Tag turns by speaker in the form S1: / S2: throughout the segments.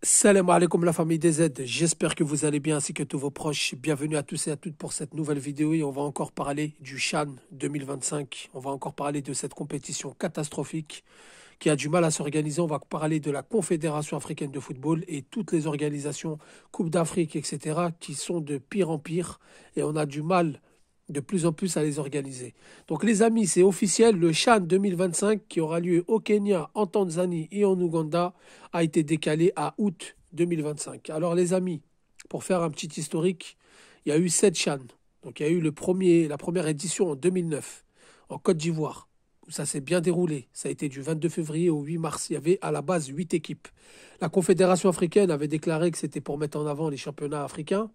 S1: Salam alaikum la famille des Z, j'espère que vous allez bien ainsi que tous vos proches. Bienvenue à tous et à toutes pour cette nouvelle vidéo et on va encore parler du CHAN 2025. On va encore parler de cette compétition catastrophique qui a du mal à s'organiser. On va parler de la Confédération africaine de football et toutes les organisations, Coupe d'Afrique, etc. qui sont de pire en pire et on a du mal de plus en plus à les organiser. Donc les amis, c'est officiel, le CHAN 2025 qui aura lieu au Kenya, en Tanzanie et en Ouganda a été décalé à août 2025. Alors les amis, pour faire un petit historique, il y a eu 7 CHAN. Donc il y a eu la première édition en 2009 en Côte d'Ivoire où ça s'est bien déroulé. Ça a été du 22 février au 8 mars. Il y avait à la base 8 équipes. La Confédération africaine avait déclaré que c'était pour mettre en avant les championnats africains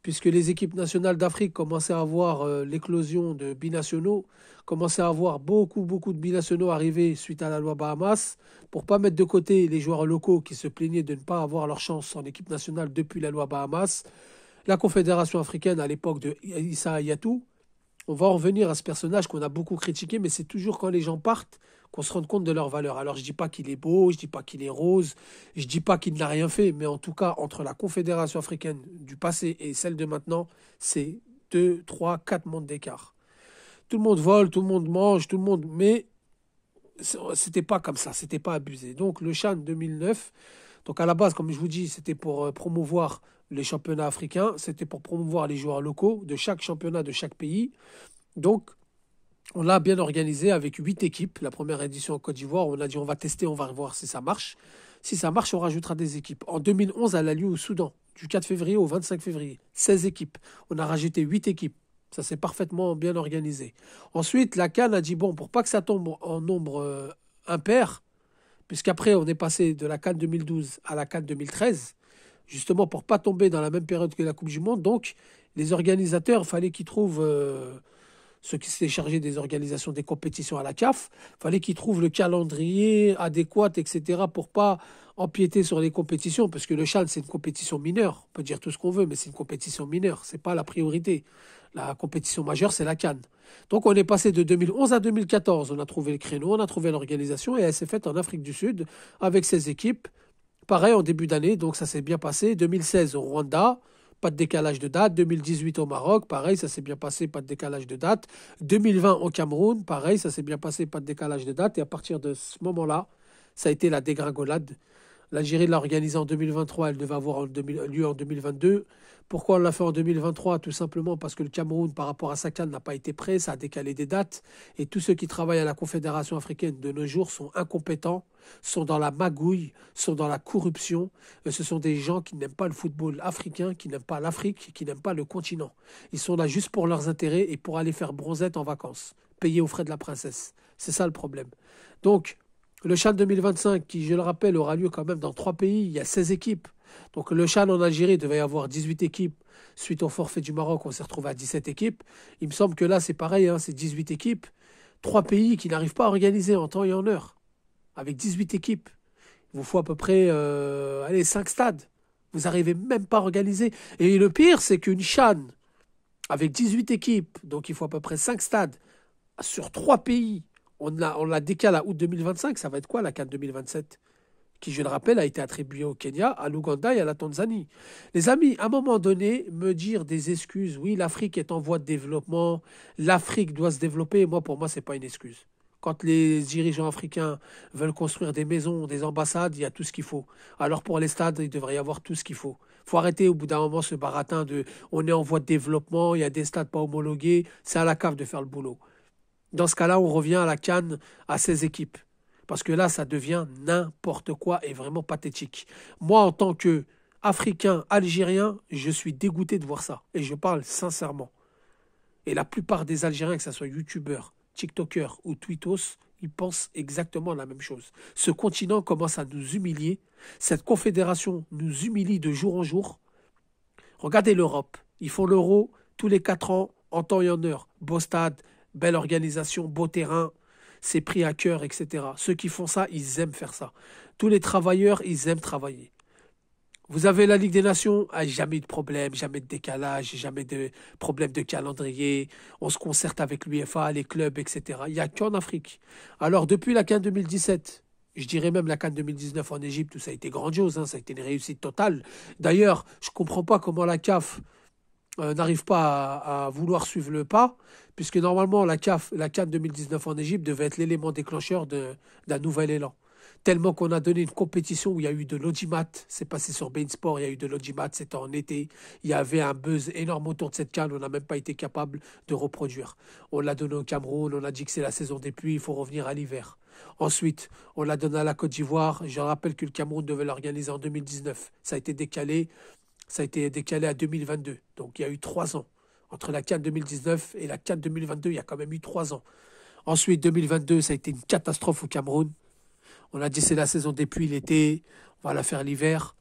S1: puisque les équipes nationales d'Afrique commençaient à avoir l'éclosion de binationaux, commençaient à avoir beaucoup de binationaux arriver suite à la loi Bahamas, pour ne pas mettre de côté les joueurs locaux qui se plaignaient de ne pas avoir leur chance en équipe nationale depuis la loi Bahamas. La Confédération africaine, à l'époque de Issa Hayatou, on va en revenir à ce personnage qu'on a beaucoup critiqué, mais c'est toujours quand les gens partent qu'on se rend compte de leur valeur. Alors je ne dis pas qu'il est beau, je ne dis pas qu'il est rose, je ne dis pas qu'il n'a rien fait, mais en tout cas, entre la Confédération africaine du passé et celle de maintenant, c'est 2, 3, 4 mondes d'écart. Tout le monde vole, tout le monde mange, tout le monde... Mais c'était pas comme ça, c'était pas abusé. Donc le CHAN 2009, donc à la base, comme je vous dis, c'était pour promouvoir les championnats africains, c'était pour promouvoir les joueurs locaux de chaque championnat de chaque pays. Donc on l'a bien organisé avec 8 équipes. La première édition en Côte d'Ivoire, on a dit on va tester, on va voir si ça marche. Si ça marche, on rajoutera des équipes. En 2011, elle a lieu au Soudan, du 4 février au 25 février. 16 équipes. On a rajouté 8 équipes. Ça s'est parfaitement bien organisé. Ensuite, la CAN a dit, bon, pour pas que ça tombe en nombre impair, puisqu'après, on est passé de la CAN 2012 à la CAN 2013, justement pour pas tomber dans la même période que la Coupe du Monde. Donc, les organisateurs, il fallait qu'ils trouvent... ceux qui s'étaient chargés des organisations des compétitions à la CAF, il fallait qu'ils trouvent le calendrier adéquat, etc., pour pas empiéter sur les compétitions, parce que le CHAN, c'est une compétition mineure. On peut dire tout ce qu'on veut, mais c'est une compétition mineure, c'est pas la priorité. La compétition majeure, c'est la CAN. Donc on est passé de 2011 à 2014. On a trouvé le créneau, on a trouvé l'organisation, et elle s'est faite en Afrique du Sud, avec 16 équipes. Pareil en début d'année, donc ça s'est bien passé. 2016 au Rwanda, pas de décalage de date. 2018 au Maroc, pareil, ça s'est bien passé, pas de décalage de date. 2020 au Cameroun, pareil, ça s'est bien passé, pas de décalage de date. Et à partir de ce moment-là, ça a été la dégringolade. L'Algérie l'a organisée en 2023, elle devait avoir lieu en 2022. Pourquoi on l'a fait en 2023? Tout simplement parce que le Cameroun, par rapport à sa CAN, n'a pas été prêt, ça a décalé des dates. Et tous ceux qui travaillent à la Confédération africaine de nos jours sont incompétents, sont dans la magouille, sont dans la corruption. Ce sont des gens qui n'aiment pas le football africain, qui n'aiment pas l'Afrique, qui n'aiment pas le continent. Ils sont là juste pour leurs intérêts et pour aller faire bronzette en vacances, payés aux frais de la princesse. C'est ça le problème. Donc, le CHAN 2025, qui, je le rappelle, aura lieu quand même dans 3 pays, il y a 16 équipes. Donc le CHAN en Algérie devait y avoir 18 équipes. Suite au forfait du Maroc, on s'est retrouvé à 17 équipes. Il me semble que là, c'est pareil, hein, c'est 18 équipes. 3 pays qui n'arrivent pas à organiser en temps et en heure. Avec 18 équipes. Il vous faut à peu près 5 stades. Vous n'arrivez même pas à organiser. Et le pire, c'est qu'une CHAN avec 18 équipes, donc il faut à peu près 5 stades, sur 3 pays, on la décale à août 2025, ça va être quoi la CAN 2027? Qui, je le rappelle, a été attribuée au Kenya, à l'Ouganda et à la Tanzanie. Les amis, à un moment donné, me dire des excuses, oui, l'Afrique est en voie de développement, l'Afrique doit se développer, pour moi, ce n'est pas une excuse. Quand les dirigeants africains veulent construire des maisons, des ambassades, il y a tout ce qu'il faut. Alors pour les stades, il devrait y avoir tout ce qu'il faut. Il faut arrêter au bout d'un moment ce baratin de on est en voie de développement, il y a des stades pas homologués, c'est à la CAF de faire le boulot. Dans ce cas-là, on revient à la CAN à 16 équipes. Parce que là, ça devient n'importe quoi et vraiment pathétique. Moi, en tant qu'Africain, Algérien, je suis dégoûté de voir ça. Et je parle sincèrement. Et la plupart des Algériens, que ce soit youtubeurs, tiktokers ou tweetos, ils pensent exactement la même chose. Ce continent commence à nous humilier. Cette confédération nous humilie de jour en jour. Regardez l'Europe. Ils font l'euro tous les 4 ans, en temps et en heure. Beau stade, belle organisation, beau terrain, c'est pris à cœur, etc. Ceux qui font ça, ils aiment faire ça. Tous les travailleurs, ils aiment travailler. Vous avez la Ligue des Nations, jamais de problème, jamais de décalage, jamais de problème de calendrier. On se concerte avec l'UEFA, les clubs, etc. Il n'y a qu'en Afrique. Alors, depuis la CAN 2017, Je dirais même la CAN 2019 en Égypte où ça a été grandiose, hein, ça a été une réussite totale. D'ailleurs, je ne comprends pas comment la CAF n'arrive pas à vouloir suivre le pas, puisque normalement la CAF, la CAN 2019 en Égypte devait être l'élément déclencheur d'un nouvel élan. Tellement qu'on a donné une compétition où il y a eu de l'audimat, c'est passé sur Bein Sport, il y a eu de l'audimat, c'était en été, il y avait un buzz énorme autour de cette CAN, on n'a même pas été capable de reproduire. On l'a donné au Cameroun, on a dit que c'est la saison des pluies, il faut revenir à l'hiver. Ensuite, on l'a donné à la Côte d'Ivoire, je rappelle que le Cameroun devait l'organiser en 2019, ça a été décalé à 2022. Donc il y a eu 3 ans. Entre la CAN 2019 et la CAN 2022, il y a quand même eu 3 ans. Ensuite, 2022, ça a été une catastrophe au Cameroun. On a dit c'est la saison des pluies l'été, on va la faire l'hiver.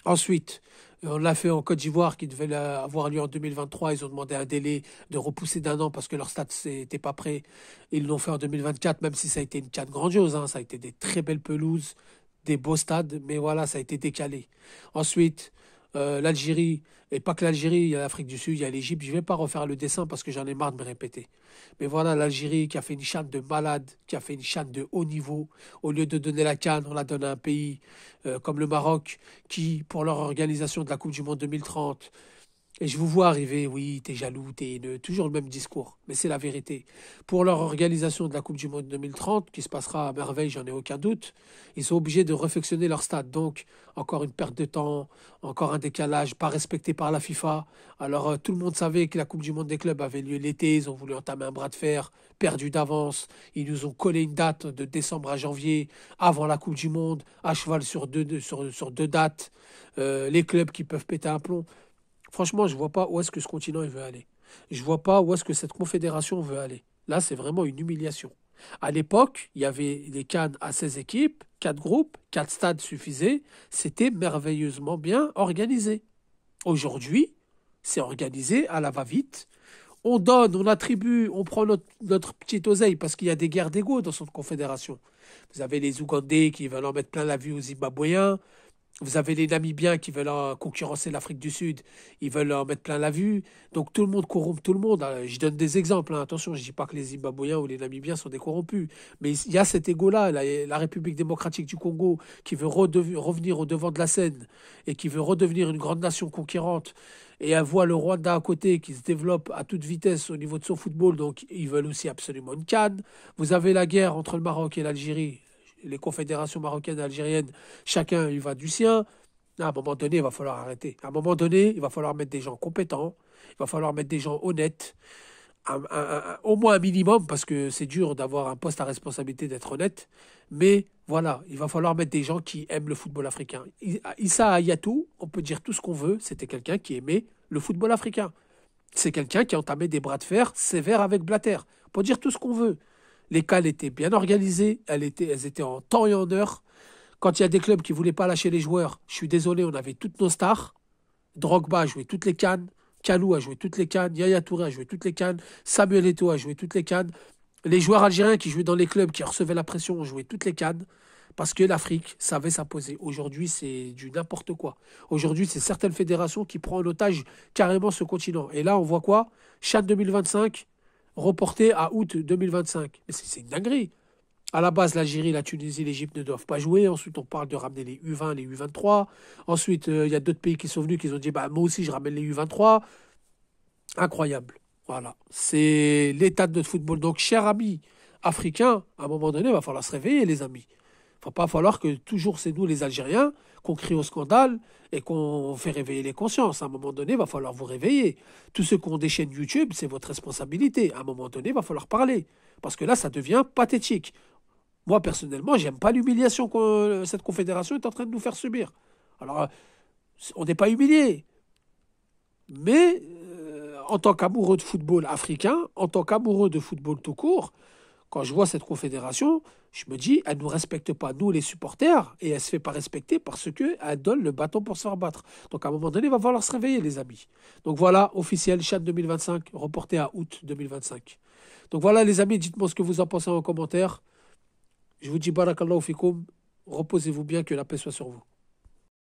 S1: Ensuite, on l'a fait en Côte d'Ivoire qui devait avoir lieu en 2023. Ils ont demandé un délai de repousser d'1 an parce que leur stade n'était pas prêt. Ils l'ont fait en 2024, même si ça a été une CAN grandiose, hein. Ça a été des très belles pelouses, des beaux stades, mais voilà, ça a été décalé. Ensuite, l'Algérie, et pas que l'Algérie, il y a l'Afrique du Sud, il y a l'Égypte. Je ne vais pas refaire le dessin parce que j'en ai marre de me répéter. Mais voilà, l'Algérie qui a fait une CHAN de malade, qui a fait une CHAN de haut niveau. Au lieu de donner la CAN, on la donne à un pays comme le Maroc, qui, pour leur organisation de la Coupe du Monde 2030, et je vous vois arriver, oui, t'es jaloux, t'es haineux, toujours le même discours, mais c'est la vérité. Pour leur organisation de la Coupe du Monde 2030, qui se passera à merveille, j'en ai aucun doute, ils sont obligés de réfectionner leur stade. Donc, encore une perte de temps, encore un décalage, pas respecté par la FIFA. Alors, tout le monde savait que la Coupe du Monde des clubs avait lieu l'été, ils ont voulu entamer un bras de fer, perdu d'avance. Ils nous ont collé une date de décembre à janvier, avant la Coupe du Monde, à cheval sur deux dates. Les clubs qui peuvent péter un plomb. Franchement, je ne vois pas où est-ce que ce continent il veut aller. Je ne vois pas où est-ce que cette confédération veut aller. Là, c'est vraiment une humiliation. À l'époque, il y avait les CAN à 16 équipes, 4 groupes, 4 stades suffisaient. C'était merveilleusement bien organisé. Aujourd'hui, c'est organisé à la va-vite. On donne, on attribue, on prend notre petite oseille parce qu'il y a des guerres d'ego dans cette confédération. Vous avez les Ougandais qui veulent en mettre plein la vue aux Zimbabwéens. Vous avez les Namibiens qui veulent concurrencer l'Afrique du Sud, ils veulent en mettre plein la vue. Donc tout le monde corrompt tout le monde. Je donne des exemples, hein. Attention, je ne dis pas que les Zimbabwéens ou les Namibiens sont des corrompus. Mais il y a cet égo-là, la République démocratique du Congo, qui veut revenir au devant de la scène et qui veut redevenir une grande nation conquérante. Et elle voit le Rwanda à côté qui se développe à toute vitesse au niveau de son football. Donc ils veulent aussi absolument une CAN. Vous avez la guerre entre le Maroc et l'Algérie, les confédérations marocaines et algériennes, chacun il va du sien. À un moment donné, il va falloir arrêter. À un moment donné, il va falloir mettre des gens compétents, il va falloir mettre des gens honnêtes, au moins un minimum, parce que c'est dur d'avoir un poste à responsabilité d'être honnête. Mais voilà, il va falloir mettre des gens qui aiment le football africain. Issa Hayatou, on peut dire tout ce qu'on veut, c'était quelqu'un qui aimait le football africain. C'est quelqu'un qui a entamé des bras de fer sévères avec Blatter. On peut dire tout ce qu'on veut. Les cales étaient bien organisées, elles étaient en temps et en heure. Quand il y a des clubs qui ne voulaient pas lâcher les joueurs, je suis désolé, on avait toutes nos stars. Drogba a joué toutes les cannes, Kalou a joué toutes les cannes, Yaya Touré a joué toutes les cannes, Samuel Eto'o a joué toutes les cannes. Les joueurs algériens qui jouaient dans les clubs, qui recevaient la pression, ont joué toutes les cannes. Parce que l'Afrique savait s'imposer. Aujourd'hui, c'est du n'importe quoi. Aujourd'hui, c'est certaines fédérations qui prennent en otage carrément ce continent. Et là, on voit quoi? CHAN 2025, reporté à août 2025. Mais c'est une dinguerie. À la base, l'Algérie, la Tunisie, l'Égypte ne doivent pas jouer. Ensuite, on parle de ramener les U20, les U23. Ensuite, il y a d'autres pays qui sont venus qui ont dit bah, moi aussi, je ramène les U23. Incroyable. Voilà. C'est l'état de notre football. Donc, chers amis africains, à un moment donné, il va falloir se réveiller, les amis. Il ne va pas falloir que toujours c'est nous, les Algériens, qu'on crie au scandale et qu'on fait réveiller les consciences. À un moment donné, il va falloir vous réveiller. Tous ceux qui ont des chaînes YouTube, c'est votre responsabilité. À un moment donné, il va falloir parler. Parce que là, ça devient pathétique. Moi, personnellement, j'aime pas l'humiliation que cette confédération est en train de nous faire subir. Alors, on n'est pas humilié. Mais, en tant qu'amoureux de football africain, en tant qu'amoureux de football tout court, quand je vois cette confédération, je me dis, elle ne nous respecte pas, nous les supporters, et elle ne se fait pas respecter parce qu'elle donne le bâton pour se faire battre. Donc à un moment donné, il va falloir se réveiller, les amis. Donc voilà, officiel, CHAN 2025, reporté à août 2025. Donc voilà, les amis, dites-moi ce que vous en pensez en commentaire. Je vous dis barakallahu fikoum, reposez-vous bien, que la paix soit sur vous.